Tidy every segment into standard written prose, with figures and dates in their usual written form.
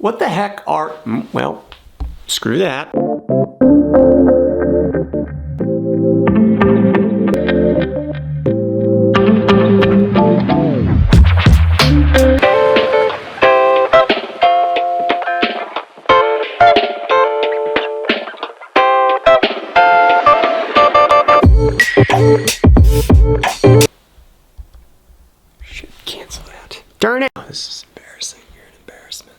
What the heck are, well, screw that. Should cancel that. Darn it! Oh, this is embarrassing. You're an embarrassment.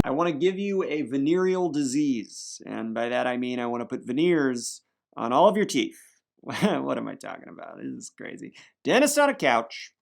I want to give you a venereal disease, and by that I mean I want to put veneers on all of your teeth. What am I talking about? This is crazy. Dentist on a couch.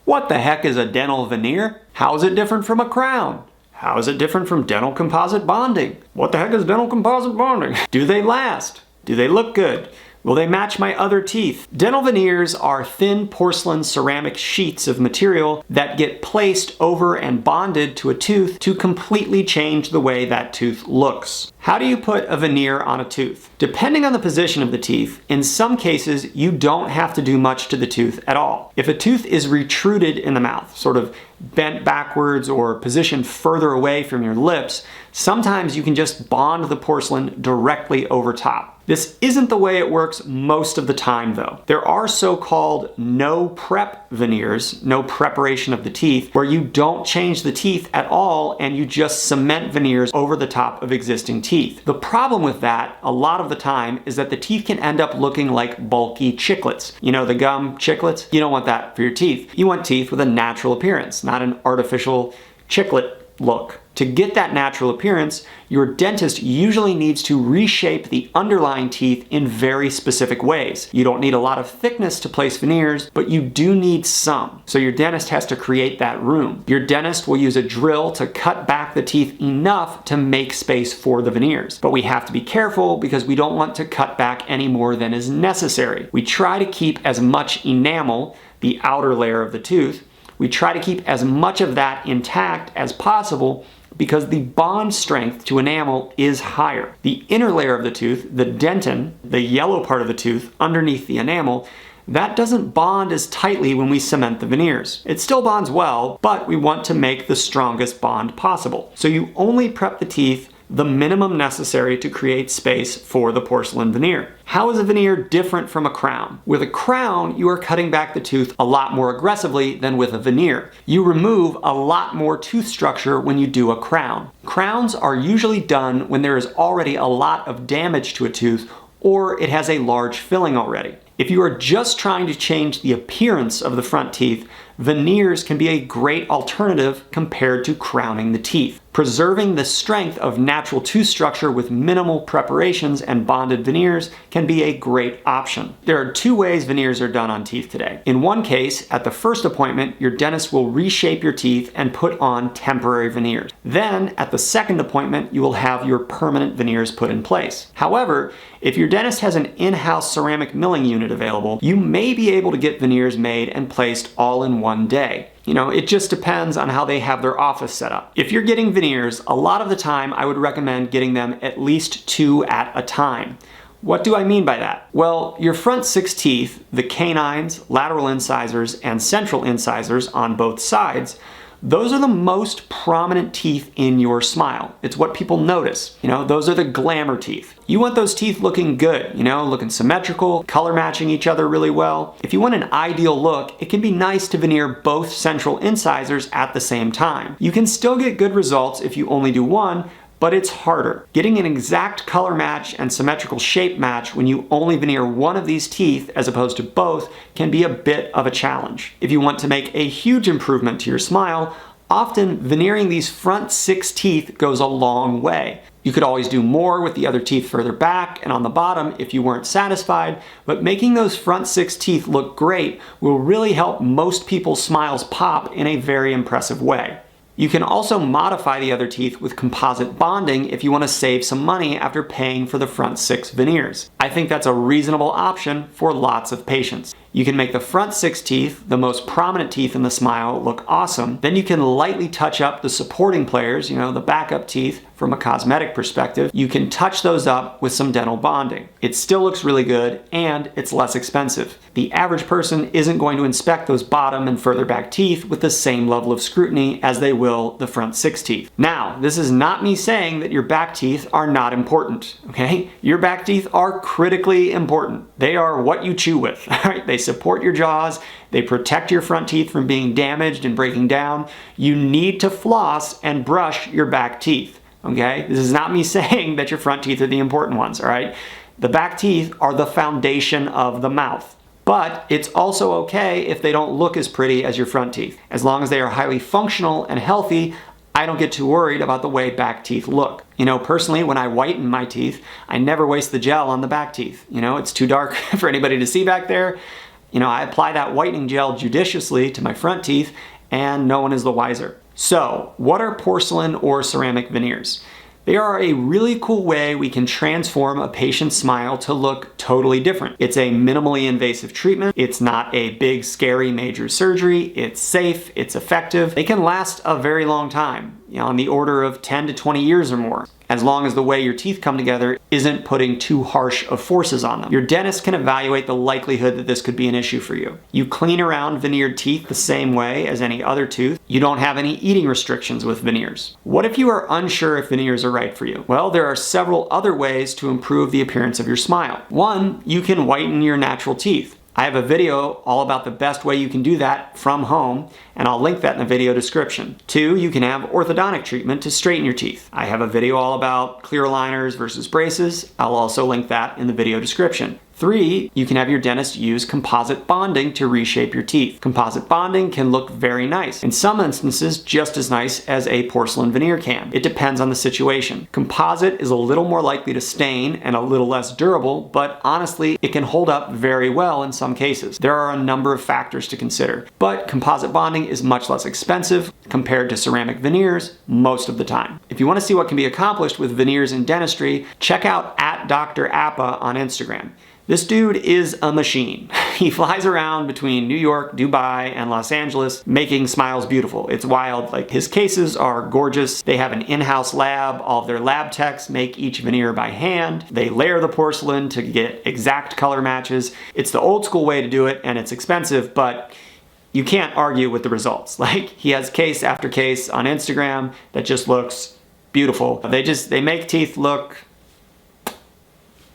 What the heck is a dental veneer? How is it different from a crown? How is it different from dental composite bonding? What the heck is dental composite bonding? Do they last? Do they look good? Will they match my other teeth? Dental veneers are thin porcelain ceramic sheets of material that get placed over and bonded to a tooth to completely change the way that tooth looks. How do you put a veneer on a tooth? Depending on the position of the teeth, in some cases you don't have to do much to the tooth at all. If a tooth is retruded in the mouth, sort of bent backwards or positioned further away from your lips, sometimes you can just bond the porcelain directly over top. This isn't the way it works most of the time though. There are so-called no prep veneers, no preparation of the teeth, where you don't change the teeth at all and you just cement veneers over the top of existing teeth. The problem with that, a lot of the time, is that the teeth can end up looking like bulky chiclets. You know, the gum chiclets? You don't want that for your teeth. You want teeth with a natural appearance, not an artificial chiclet look. To get that natural appearance, your dentist usually needs to reshape the underlying teeth in very specific ways. You don't need a lot of thickness to place veneers, but you do need some. So your dentist has to create that room. Your dentist will use a drill to cut back the teeth enough to make space for the veneers. But we have to be careful because we don't want to cut back any more than is necessary. We try to keep as much enamel, the outer layer of the tooth, we try to keep as much of that intact as possible because the bond strength to enamel is higher. The inner layer of the tooth, the dentin, the yellow part of the tooth underneath the enamel, that doesn't bond as tightly when we cement the veneers. It still bonds well, but we want to make the strongest bond possible. So you only prep the teeth the minimum necessary to create space for the porcelain veneer. How is a veneer different from a crown? With a crown, you are cutting back the tooth a lot more aggressively than with a veneer. You remove a lot more tooth structure when you do a crown. Crowns are usually done when there is already a lot of damage to a tooth or it has a large filling already. If you are just trying to change the appearance of the front teeth, veneers can be a great alternative compared to crowning the teeth. Preserving the strength of natural tooth structure with minimal preparations and bonded veneers can be a great option. There are two ways veneers are done on teeth today. In one case, at the first appointment, your dentist will reshape your teeth and put on temporary veneers. Then, at the second appointment, you will have your permanent veneers put in place. However, if your dentist has an in-house ceramic milling unit available, you may be able to get veneers made and placed all in one day. You know, it just depends on how they have their office set up. If you're getting veneers, a lot of the time I would recommend getting them at least 2 at a time. What do I mean by that? Well, your front 6 teeth, the canines, lateral incisors, and central incisors on both sides, those are the most prominent teeth in your smile. It's what people notice. You know, those are the glamour teeth. You want those teeth looking good, you know, looking symmetrical, color matching each other really well. If you want an ideal look, it can be nice to veneer both central incisors at the same time. You can still get good results if you only do one, but it's harder. Getting an exact color match and symmetrical shape match when you only veneer one of these teeth as opposed to both can be a bit of a challenge. If you want to make a huge improvement to your smile, often veneering these front 6 teeth goes a long way. You could always do more with the other teeth further back and on the bottom if you weren't satisfied, but making those front 6 teeth look great will really help most people's smiles pop in a very impressive way. You can also modify the other teeth with composite bonding if you want to save some money after paying for the front 6 veneers. I think that's a reasonable option for lots of patients. You can make the front 6 teeth, the most prominent teeth in the smile, look awesome. Then you can lightly touch up the supporting players, the backup teeth from a cosmetic perspective. You can touch those up with some dental bonding. It still looks really good and it's less expensive. The average person isn't going to inspect those bottom and further back teeth with the same level of scrutiny as they will the front 6 teeth. Now, this is not me saying that your back teeth are not important, okay? Your back teeth are critically important. They are what you chew with, all right? They support your jaws, they protect your front teeth from being damaged and breaking down. You need to floss and brush your back teeth, okay? This is not me saying that your front teeth are the important ones, all right? The back teeth are the foundation of the mouth. But it's also okay if they don't look as pretty as your front teeth. As long as they are highly functional and healthy, I don't get too worried about the way back teeth look. Personally, when I whiten my teeth, I never waste the gel on the back teeth. It's too dark for anybody to see back there. I apply that whitening gel judiciously to my front teeth and no one is the wiser. So, what are porcelain or ceramic veneers? They are a really cool way we can transform a patient's smile to look totally different. It's a minimally invasive treatment. It's not a big, scary, major surgery. It's safe, it's effective. They can last a very long time, on the order of 10 to 20 years or more, as long as the way your teeth come together isn't putting too harsh of forces on them. Your dentist can evaluate the likelihood that this could be an issue for you. You clean around veneered teeth the same way as any other tooth. You don't have any eating restrictions with veneers. What if you are unsure if veneers are right for you? Well, there are several other ways to improve the appearance of your smile. One, you can whiten your natural teeth. I have a video all about the best way you can do that from home, and I'll link that in the video description. 2, you can have orthodontic treatment to straighten your teeth. I have a video all about clear aligners versus braces. I'll also link that in the video description. 3, you can have your dentist use composite bonding to reshape your teeth. Composite bonding can look very nice. In some instances, just as nice as a porcelain veneer can. It depends on the situation. Composite is a little more likely to stain and a little less durable, but honestly, it can hold up very well in some cases. There are a number of factors to consider, but composite bonding is much less expensive compared to ceramic veneers most of the time. If you want to see what can be accomplished with veneers in dentistry, check out @Dr. Appa on Instagram. This dude is a machine. He flies around between New York, Dubai, and Los Angeles making smiles beautiful. It's wild. His cases are gorgeous. They have an in-house lab. All of their lab techs make each veneer by hand. They layer the porcelain to get exact color matches. It's the old school way to do it, and it's expensive, but you can't argue with the results. He has case after case on Instagram that just looks beautiful. They make teeth look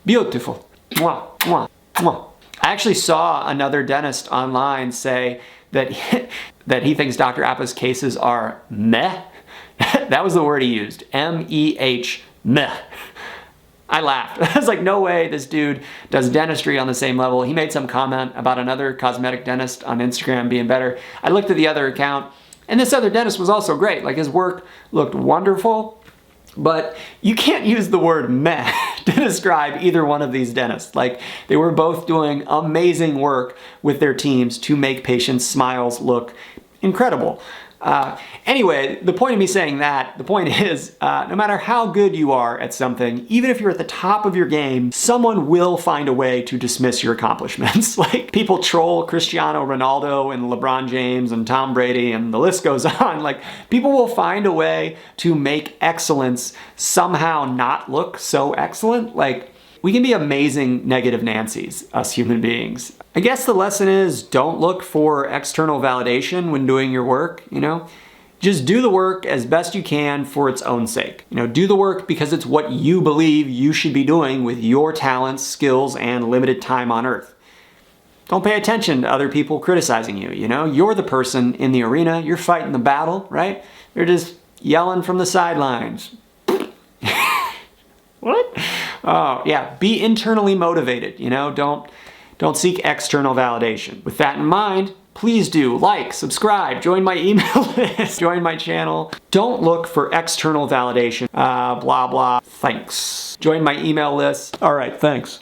beautiful. Mwah, mwah, mwah. I actually saw another dentist online say that he thinks Dr. Appa's cases are meh. That was the word he used, M-E-H, meh. I laughed. I was like, no way this dude does dentistry on the same level. He made some comment about another cosmetic dentist on Instagram being better. I looked at the other account, and this other dentist was also great. His work looked wonderful. But you can't use the word meh to describe either one of these dentists. They were both doing amazing work with their teams to make patients' smiles look incredible. Anyway, the point of me saying that, the point is, no matter how good you are at something, even if you're at the top of your game, someone will find a way to dismiss your accomplishments. People troll Cristiano Ronaldo and LeBron James and Tom Brady, and the list goes on. People will find a way to make excellence somehow not look so excellent. We can be amazing negative Nancys, us human beings. I guess the lesson is, don't look for external validation when doing your work, Just do the work as best you can for its own sake. Do the work because it's what you believe you should be doing with your talents, skills, and limited time on earth. Don't pay attention to other people criticizing you, You're the person in the arena, you're fighting the battle, right? They're just yelling from the sidelines. What? Oh, yeah, be internally motivated, Don't seek external validation. With that in mind, please do like, subscribe, join my email list, join my channel. Don't look for external validation. Blah, blah, thanks. Join my email list. All right, thanks.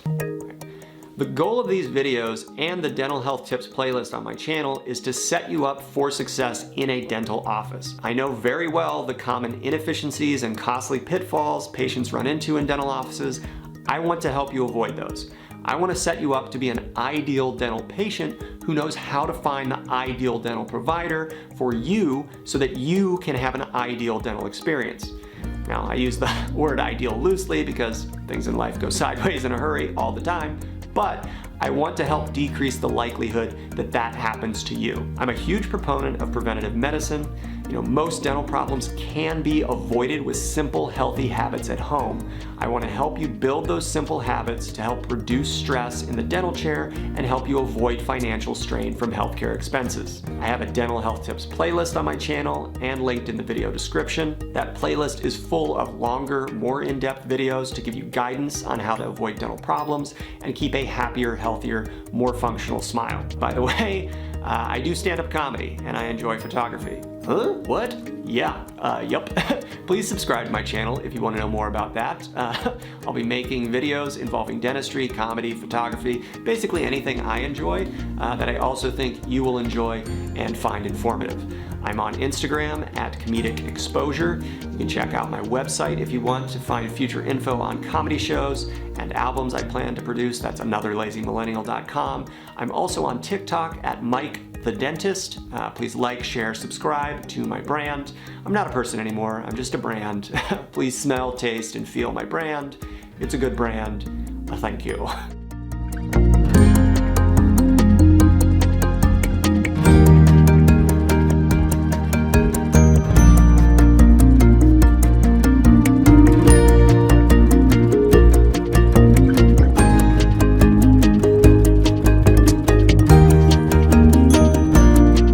The goal of these videos and the dental health tips playlist on my channel is to set you up for success in a dental office. I know very well the common inefficiencies and costly pitfalls patients run into in dental offices. I want to help you avoid those. I want to set you up to be an ideal dental patient who knows how to find the ideal dental provider for you so that you can have an ideal dental experience. Now, I use the word ideal loosely because things in life go sideways in a hurry all the time, but I want to help decrease the likelihood that that happens to you. I'm a huge proponent of preventative medicine. Most dental problems can be avoided with simple, healthy habits at home. I want to help you build those simple habits to help reduce stress in the dental chair and help you avoid financial strain from healthcare expenses. I have a dental health tips playlist on my channel and linked in the video description. That playlist is full of longer, more in-depth videos to give you guidance on how to avoid dental problems and keep a happier, healthier, more functional smile. By the way, I do stand-up comedy and I enjoy photography. Huh? What? Yeah, yup. Please subscribe to my channel if you want to know more about that. I'll be making videos involving dentistry, comedy, photography, basically anything I enjoy that I also think you will enjoy and find informative. I'm on Instagram at Comedic Exposure. You can check out my website if you want to find future info on comedy shows and albums I plan to produce. That's anotherlazymillennial.com. I'm also on TikTok at Mike the Dentist. Please like, share, subscribe to my brand. I'm not a person anymore, I'm just a brand. Please smell, taste, and feel my brand. It's a good brand. Thank you.